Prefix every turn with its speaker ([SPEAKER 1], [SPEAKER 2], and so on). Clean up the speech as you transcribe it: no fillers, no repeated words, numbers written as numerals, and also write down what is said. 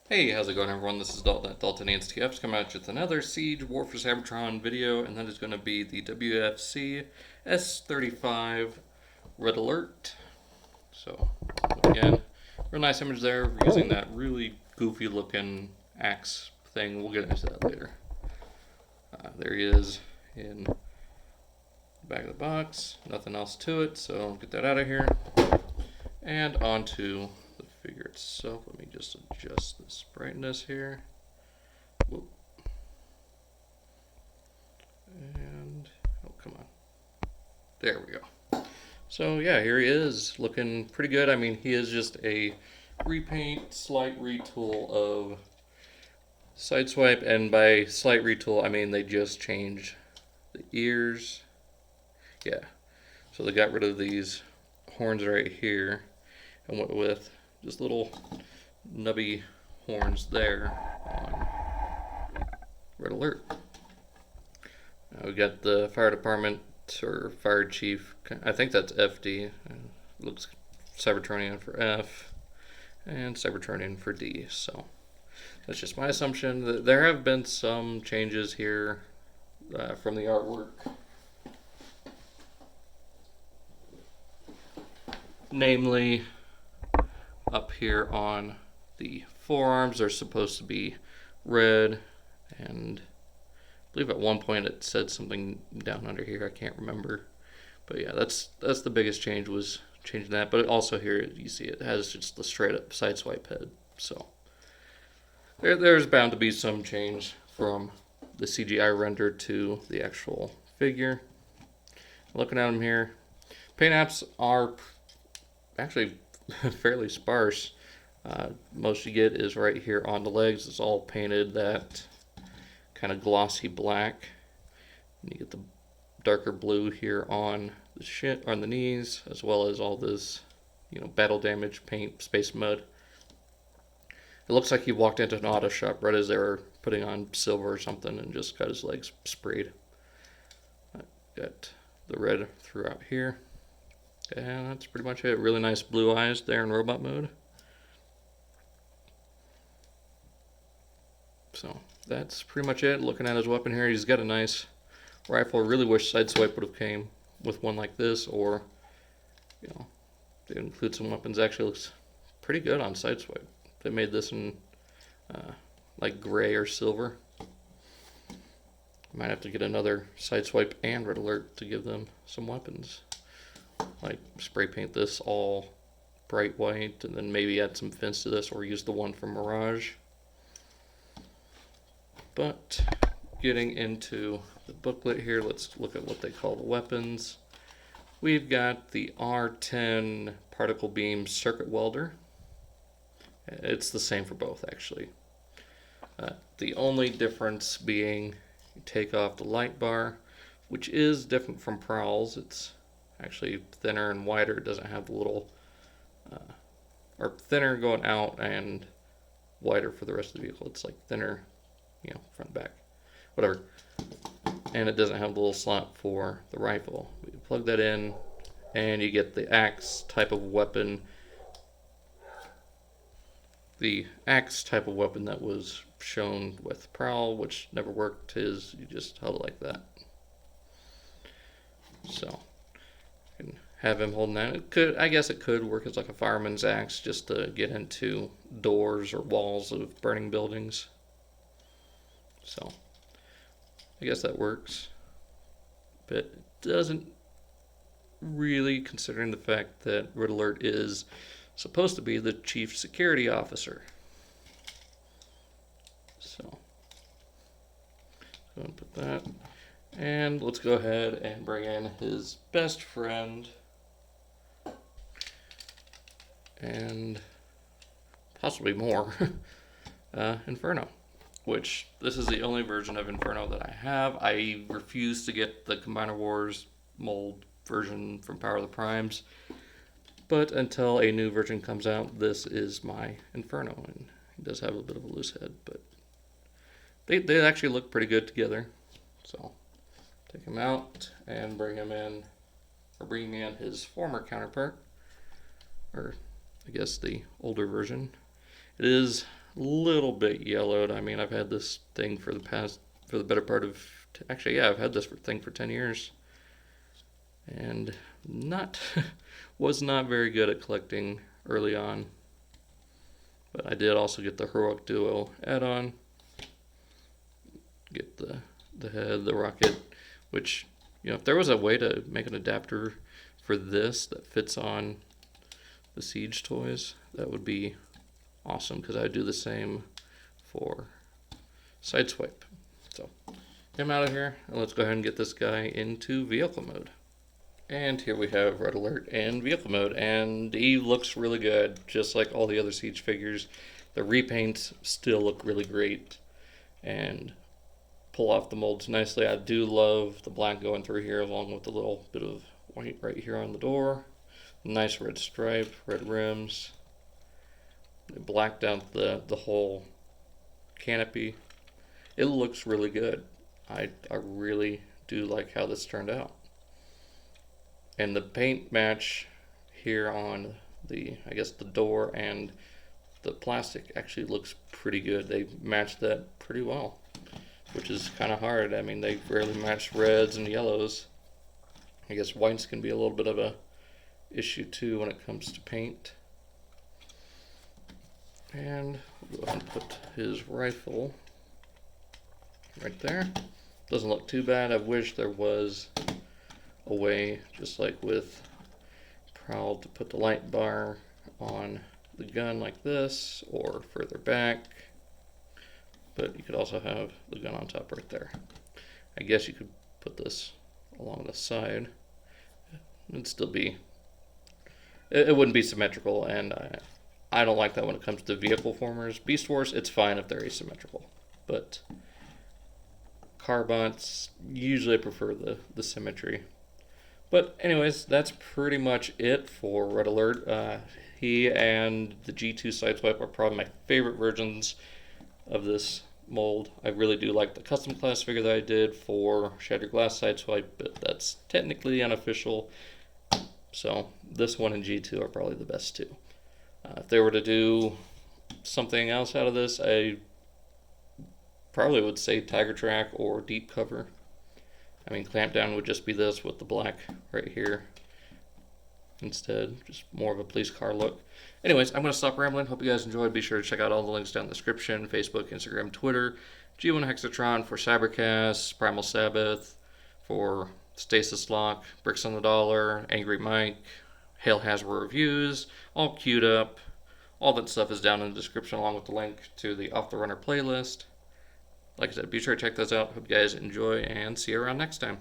[SPEAKER 1] Hey, how's it going, everyone? This is Dalton at Dalton ANSTFs coming out with another Siege War for Cybertron video, and that is going to be the WFC S-35 Red Alert. So, again, real nice image there. We're using that really goofy looking axe thing. We'll get into that later. There he is in the back of the box. Nothing else to it, so get that out of here. And onto the figure itself. Let me just adjust this brightness here. Whoop. And, oh, come on. There we go. So, yeah, here he is, looking pretty good. I mean, he is just a repaint, slight retool of Sideswipe, and by slight retool, I mean they just changed the ears. Yeah, so they got rid of these horns right here and went with just little nubby horns there on Red Alert. Now we got the fire department or fire chief. I think that's FD. Looks Cybertronian for F and Cybertronian for D. So that's just my assumption. There have been some changes here from the artwork. Namely, up here on the forearms, they're supposed to be red, and I believe at one point it said something down under here. I can't remember, but yeah, that's the biggest change, was changing that. But also here you see it has just the straight up sideswipe head. So there's bound to be some change from the CGI render to the actual figure. Looking at them here, paint apps are actually fairly sparse. Most you get is right here on the legs. It's all painted that kind of glossy black. And you get the darker blue here on the knees, as well as all this, battle damage paint, space mud. It looks like he walked into an auto shop right as they were putting on silver or something and just got his legs sprayed. Got the red throughout here. And that's pretty much it. Really nice blue eyes there in robot mode. So that's pretty much it. Looking at his weapon here, he's got a nice rifle. Really wish Sideswipe would have came with one like this, or they include some weapons. Actually looks pretty good on Sideswipe. They made this in like gray or silver. Might have to get another Sideswipe and Red Alert to give them some weapons. Like spray paint this all bright white, and then maybe add some fins to this, or use the one from Mirage. But getting into the booklet here, let's look at what they call the weapons. We've got the R10 particle beam circuit welder. It's the same for both, actually. The only difference being you take off the light bar, which is different from Prowl's. It's actually thinner and wider. It doesn't have the little, or thinner going out and wider for the rest of the vehicle. It's like thinner, front, back, whatever. And it doesn't have the little slot for the rifle. You plug that in, and you get the axe type of weapon. The axe type of weapon that was shown with Prowl, which never worked, is you just held it like that. So you can have him holding that. I guess it could work as like a fireman's axe, just to get into doors or walls of burning buildings. So I guess that works, but it doesn't really, considering the fact that Red Alert is supposed to be the chief security officer. So go and put that, and let's go ahead and bring in his best friend and possibly more, Inferno. Which, this is the only version of Inferno that I have. I refuse to get the Combiner Wars mold version from Power of the Primes. But until a new version comes out, this is my Inferno. And he does have a bit of a loose head, but they actually look pretty good together. So, take him out and bring him in, or bring in his former counterpart, or I guess the older version. It is little bit yellowed. I mean, I've had this thing for the better part of, actually, yeah, I've had this thing for 10 years. And was not very good at collecting early on. But I did also get the Heroic Duo add-on. Get the head, the rocket, which, if there was a way to make an adapter for this that fits on the Siege toys, that would be awesome, because I would do the same for Sideswipe. So, get him out of here, and let's go ahead and get this guy into vehicle mode. And here we have Red Alert in vehicle mode, and he looks really good, just like all the other Siege figures. The repaints still look really great, and pull off the molds nicely. I do love the black going through here, along with a little bit of white right here on the door. Nice red stripe, red rims. It blacked out the whole canopy. It looks really good. I really do like how this turned out. And the paint match here on the door and the plastic actually looks pretty good. They matched that pretty well, which is kind of hard. I mean, they rarely match reds and yellows. I guess whites can be a little bit of a issue too when it comes to paint. And we'll go ahead and put his rifle right there. Doesn't look too bad. I wish there was a way, just like with Prowl, to put the light bar on the gun like this or further back. But you could also have the gun on top right there. I guess you could put this along the side. It'd still be, it wouldn't be symmetrical, and I don't like that when it comes to vehicle formers. Beast Wars, it's fine if they're asymmetrical, but Carbots, usually I prefer the symmetry. But anyways, that's pretty much it for Red Alert. He and the G2 Sideswipe are probably my favorite versions of this mold. I really do like the custom class figure that I did for Shattered Glass Sideswipe, but that's technically unofficial. So this one and G2 are probably the best too. If they were to do something else out of this, I probably would say Tiger Track or Deep Cover. I mean, Clampdown would just be this with the black right here instead, just more of a police car look. Anyways, I'm going to stop rambling. Hope you guys enjoyed. Be sure to check out all the links down in the description: Facebook, Instagram, Twitter, G1 Hexatron for Cybercast, Primal Sabbath for Stasis Lock, Bricks on the Dollar, Angry Mike, Hail Hasbro Reviews, all queued up. All that stuff is down in the description, along with the link to the Off the Runner playlist. Like I said, be sure to check those out. Hope you guys enjoy, and see you around next time.